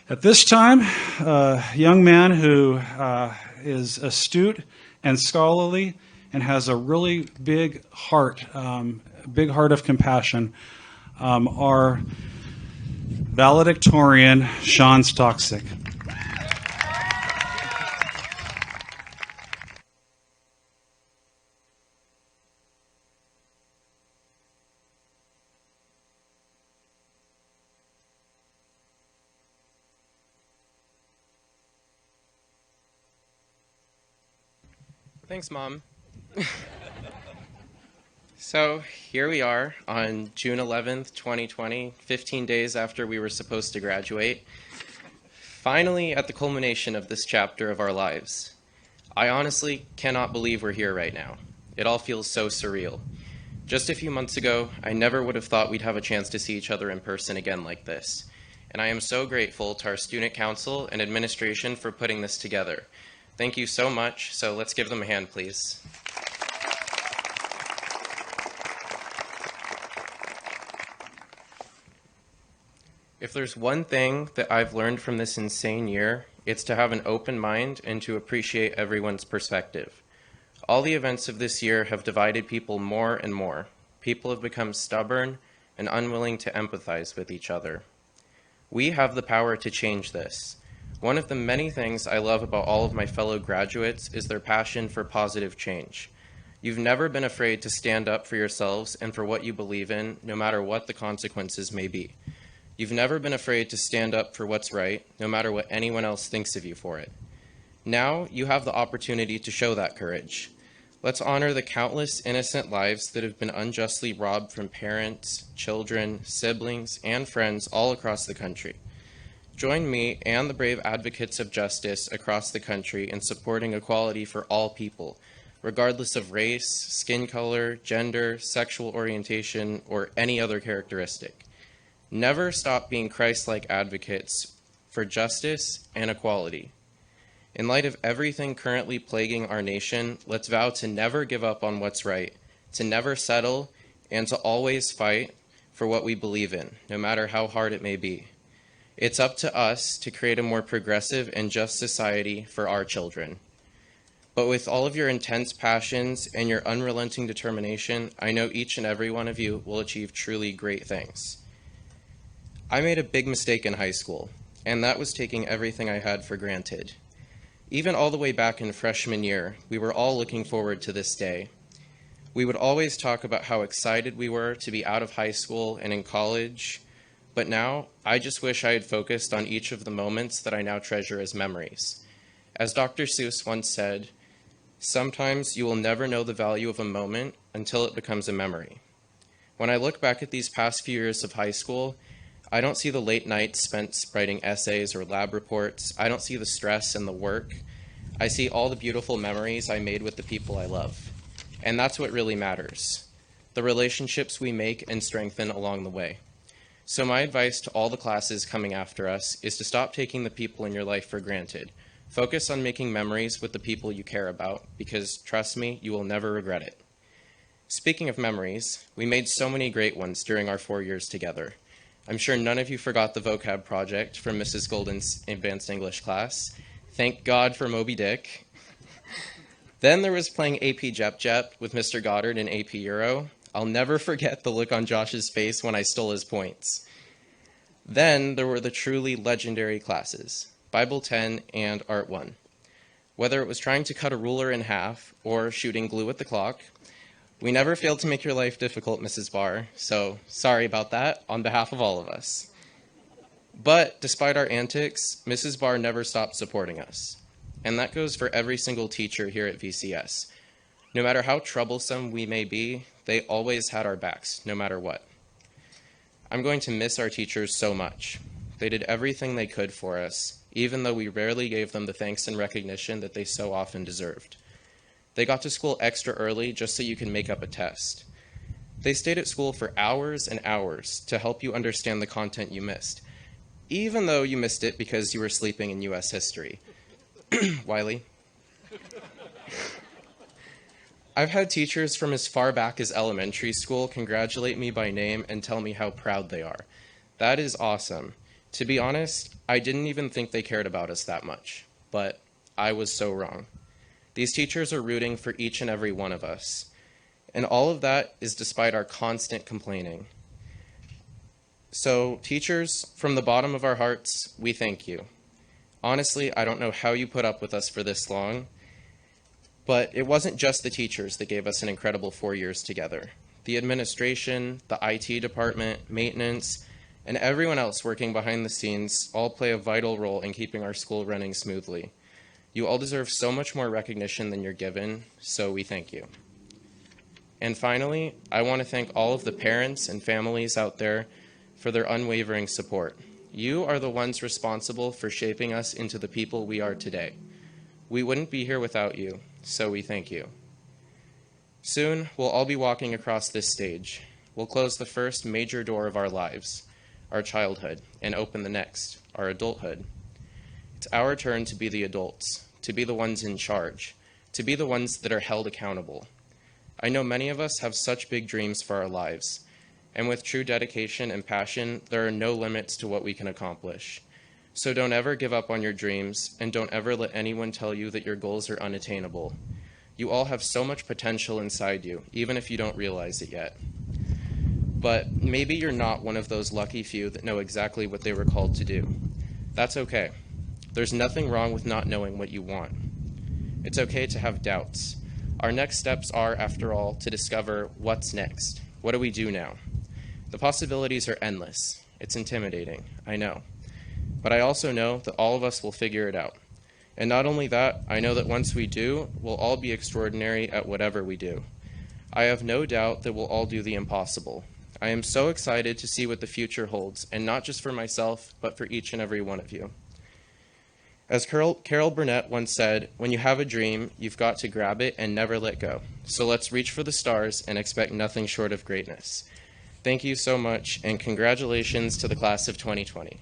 At this time, a young man who is astute and scholarly and has a really big heart of compassion, our valedictorian, Sean Stocksick. Thanks, Mom. So here we are on June 11th, 2020, 15 days after we were supposed to graduate, finally at the culmination of this chapter of our lives. I honestly cannot believe we're here right now. It all feels so surreal. Just a few months ago, I never would have thought we'd have a chance to see each other in person again like this. And I am so grateful to our student council and administration for putting this together. Thank you so much, so let's give them a hand, please. If there's one thing that I've learned from this insane year, it's to have an open mind and to appreciate everyone's perspective. All the events of this year have divided people more and more. People have become stubborn and unwilling to empathize with each other. We have the power to change this. One of the many things I love about all of my fellow graduates is their passion for positive change. You've never been afraid to stand up for yourselves and for what you believe in, no matter what the consequences may be. You've never been afraid to stand up for what's right, no matter what anyone else thinks of you for it. Now you have the opportunity to show that courage. Let's honor the countless innocent lives that have been unjustly robbed from parents, children, siblings, and friends all across the country. Join me and the brave advocates of justice across the country in supporting equality for all people, regardless of race, skin color, gender, sexual orientation, or any other characteristic. Never stop being Christ-like advocates for justice and equality. In light of everything currently plaguing our nation, let's vow to never give up on what's right, to never settle, and to always fight for what we believe in, no matter how hard it may be. It's up to us to create a more progressive and just society for our children. But with all of your intense passions and your unrelenting determination, I know each and every one of you will achieve truly great things. I made a big mistake in high school, and that was taking everything I had for granted. Even all the way back in freshman year, we were all looking forward to this day. We would always talk about how excited we were to be out of high school and in college, but now I just wish I had focused on each of the moments that I now treasure as memories. As Dr. Seuss once said, sometimes you will never know the value of a moment until it becomes a memory. When I look back at these past few years of high school, I don't see the late nights spent writing essays or lab reports. I don't see the stress and the work. I see all the beautiful memories I made with the people I love. And that's what really matters, the relationships we make and strengthen along the way. So my advice to all the classes coming after us is to stop taking the people in your life for granted. Focus on making memories with the people you care about, because trust me, you will never regret it. Speaking of memories, we made so many great ones during our 4 years together. I'm sure none of you forgot the vocab project from Mrs. Golden's advanced English class. Thank God for Moby Dick. Then there was playing AP Jep Jep with Mr. Goddard in AP Euro. I'll never forget the look on Josh's face when I stole his points. Then there were the truly legendary classes, Bible 10 and Art 1. Whether it was trying to cut a ruler in half or shooting glue at the clock, we never failed to make your life difficult, Mrs. Barr, so sorry about that on behalf of all of us. But despite our antics, Mrs. Barr never stopped supporting us. And that goes for every single teacher here at VCS. No matter how troublesome we may be, they always had our backs, no matter what. I'm going to miss our teachers so much. They did everything they could for us, even though we rarely gave them the thanks and recognition that they so often deserved. They got to school extra early just so you can make up a test. They stayed at school for hours and hours to help you understand the content you missed, even though you missed it because you were sleeping in U.S. history. Wiley? I've had teachers from as far back as elementary school congratulate me by name and tell me how proud they are. That is awesome. To be honest, I didn't even think they cared about us that much, but I was so wrong. These teachers are rooting for each and every one of us, and all of that is despite our constant complaining. So, teachers, from the bottom of our hearts, we thank you. Honestly, I don't know how you put up with us for this long, but it wasn't just the teachers that gave us an incredible 4 years together. The administration, the IT department, maintenance, and everyone else working behind the scenes all play a vital role in keeping our school running smoothly. You all deserve so much more recognition than you're given, so we thank you. And finally, I want to thank all of the parents and families out there for their unwavering support. You are the ones responsible for shaping us into the people we are today. We wouldn't be here without you, so we thank you. Soon, we'll all be walking across this stage. We'll close the first major door of our lives, our childhood, and open the next, our adulthood. It's our turn to be the adults, to be the ones in charge, to be the ones that are held accountable. I know many of us have such big dreams for our lives, and with true dedication and passion, there are no limits to what we can accomplish. So don't ever give up on your dreams, and don't ever let anyone tell you that your goals are unattainable. You all have so much potential inside you, even if you don't realize it yet. But maybe you're not one of those lucky few that know exactly what they were called to do. That's okay. There's nothing wrong with not knowing what you want. It's okay to have doubts. Our next steps are, after all, to discover what's next. What do we do now? The possibilities are endless. It's intimidating, I know. But I also know that all of us will figure it out. And not only that, I know that once we do, we'll all be extraordinary at whatever we do. I have no doubt that we'll all do the impossible. I am so excited to see what the future holds, and not just for myself, but for each and every one of you. As Carol Burnett once said, when you have a dream, you've got to grab it and never let go. So let's reach for the stars and expect nothing short of greatness. Thank you so much, and congratulations to the class of 2020.